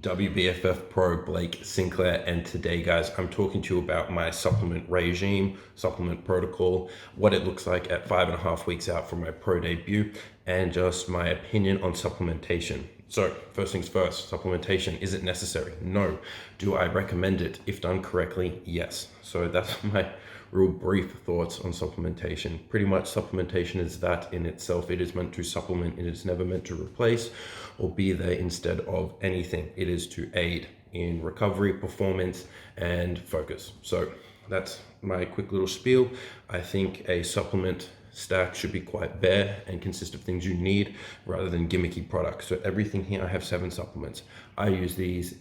WBFF Pro Blake Sinclair, and today guys I'm talking to you about my supplement regime, supplement protocol, what it looks like at 5.5 weeks out from my pro debut, and just my opinion on supplementation. So first things first, supplementation, is it necessary? No. Do I recommend it? If done correctly, yes. So that's my real brief thoughts on supplementation. Pretty much supplementation is that in itself. It is meant to supplement. It is never meant to replace or be there instead of anything. It is to aid in recovery, performance, and focus. So that's my quick little spiel. I think a supplement stack should be quite bare and consist of things you need rather than gimmicky products. So everything here, I have 7 supplements. I use these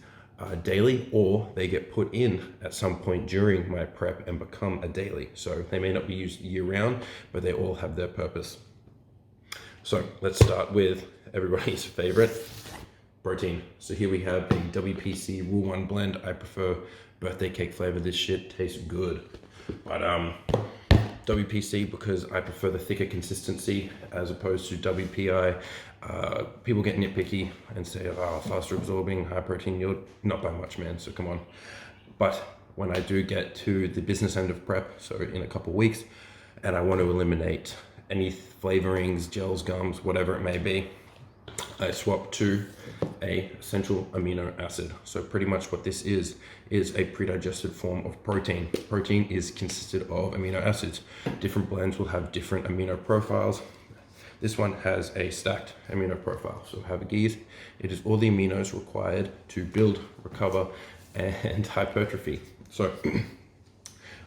daily, or they get put in at some point during my prep and become a daily. So they may not be used year round, but they all have their purpose. So let's start with everybody's favorite, protein. So here we have a WPC Rule1 blend. I prefer birthday cake flavor. This shit tastes good. But WPC, because I prefer the thicker consistency as opposed to WPI. People get nitpicky and say, oh, faster absorbing, high protein yield. Not by much, man, so come on. But when I do get to the business end of prep, so in a couple weeks, and I want to eliminate any flavorings, gels, gums, whatever it may be, I swap to a essential amino acid. So pretty much what this is a pre-digested form of protein. Protein is consisted of amino acids. Different blends will have different amino profiles. This one has a stacked amino profile. So have a gaze. It is all the aminos required to build, recover, and hypertrophy. So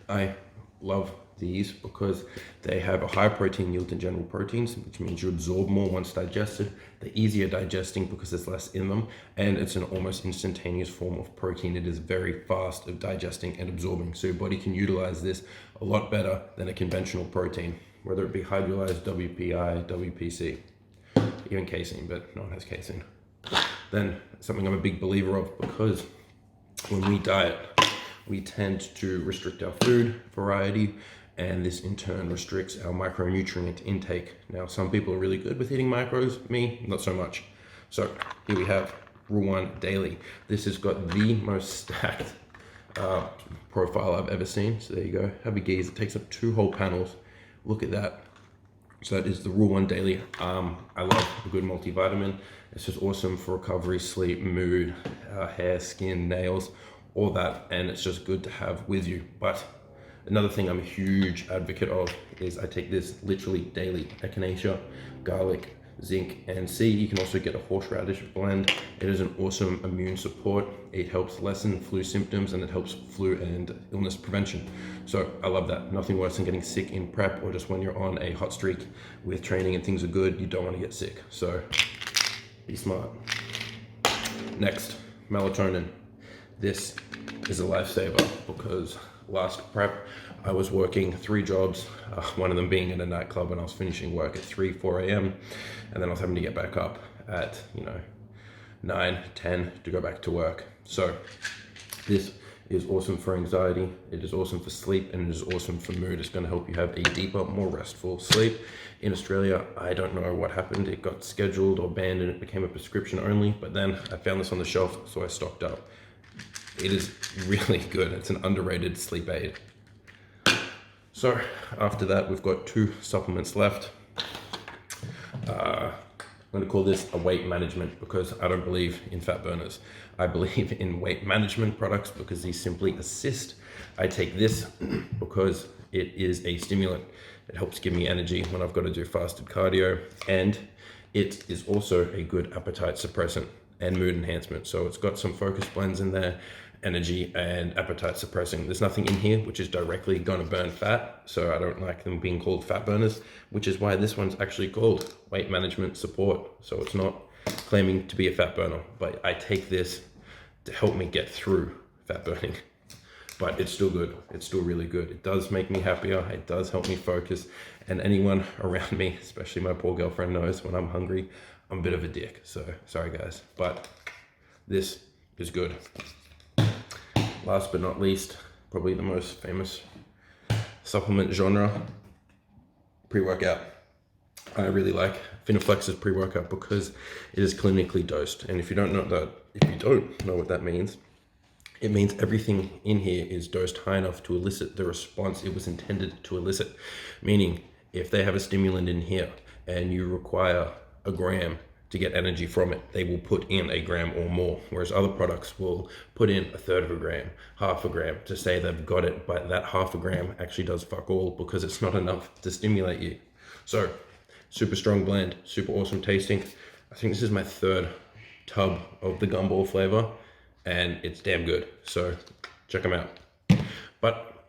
I love these because they have a higher protein yield than general proteins, which means you absorb more once digested. They're easier digesting because there's less in them, and it's an almost instantaneous form of protein. It is very fast of digesting and absorbing, so your body can utilize this a lot better than a conventional protein, whether it be hydrolyzed, WPI, WPC, even casein, but no one has casein. Then something I'm a big believer of, because when we diet, we tend to restrict our food variety, and this in turn restricts our micronutrient intake. Now, some people are really good with eating macros, me, not so much. So here we have Rule1 Daily. This has got the most stacked profile I've ever seen. So there you go, have a gaze. It takes up 2 whole panels. Look at that. So that is the Rule1 Daily. I love a good multivitamin. It's just awesome for recovery, sleep, mood, hair, skin, nails, all that, and it's just good to have with you. But another thing I'm a huge advocate of is I take this literally daily. Echinacea, garlic, zinc, and C. You can also get a horseradish blend. It is an awesome immune support. It helps lessen flu symptoms, and it helps flu and illness prevention. So I love that. Nothing worse than getting sick in prep, or just when you're on a hot streak with training and things are good, you don't want to get sick. So be smart. Next, melatonin. This is a lifesaver, because last prep I was working 3 jobs, one of them being in a nightclub, and I was finishing work at 4 a.m. and then I was having to get back up at 9, 10 to go back to work. So this is awesome for anxiety, it is awesome for sleep, and it is awesome for mood. It's going to help you have a deeper, more restful sleep. In Australia, I don't know what happened. It got scheduled or banned and it became a prescription only, but then I found this on the shelf, so I stocked up. It is really good. It's an underrated sleep aid. So after that, we've got 2 supplements left. I'm going to call this a weight management, because I don't believe in fat burners. I believe in weight management products because these simply assist. I take this because it is a stimulant. It helps give me energy when I've got to do fasted cardio, and it is also a good appetite suppressant and mood enhancement. So it's got some focus blends in there, energy and appetite suppressing. There's nothing in here which is directly gonna burn fat, so I don't like them being called fat burners, which is why this one's actually called weight management support. So it's not claiming to be a fat burner, but I take this to help me get through fat burning. But it's still good. It's still really good. It does make me happier. It does help me focus. And anyone around me, especially my poor girlfriend, knows when I'm hungry, I'm a bit of a dick. So sorry guys, but this is good. Last but not least, probably the most famous supplement genre, PreWorkout. I really like FinaFlex's PreWorkout because it is clinically dosed. And if you don't know that if you don't know what that means, it means everything in here is dosed high enough to elicit the response it was intended to elicit. Meaning, if they have a stimulant in here and you require a gram to get energy from it, they will put in a gram or more. Whereas other products will put in a third of a gram, half a gram to say they've got it, but that half a gram actually does fuck all because it's not enough to stimulate you. So, super strong blend, super awesome tasting. I think this is my third tub of the gumball flavor, and it's damn good. So check them out. But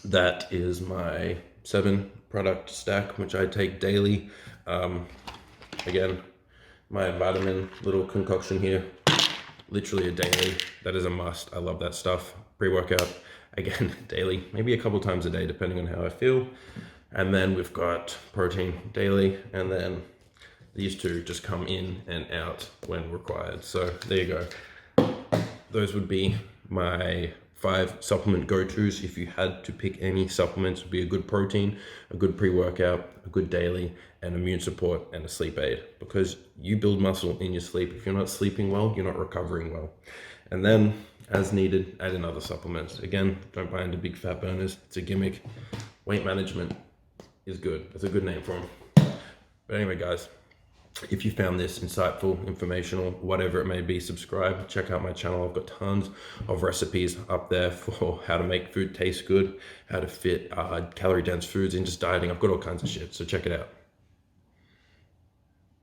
that is my 7 product stack, which I take daily. Again, my vitamin little concoction here, literally a daily. That is a must. I love that stuff. Pre-workout, again, daily, maybe a couple times a day, depending on how I feel. And then we've got protein daily, and then these two just come in and out when required. So there you go. Those would be my 5 supplement go-tos. If you had to pick any supplements, would be a good protein, a good pre-workout, a good daily, and immune support, and a sleep aid. Because you build muscle in your sleep. If you're not sleeping well, you're not recovering well. And then, as needed, add in other supplements. Again, don't buy into big fat burners. It's a gimmick. Weight management is good. That's a good name for them. But anyway, guys, if you found this insightful, informational, whatever it may be, subscribe, check out my channel. I've got tons of recipes up there for how to make food taste good, how to fit calorie dense foods in just dieting. I've got all kinds of shit, so check it out.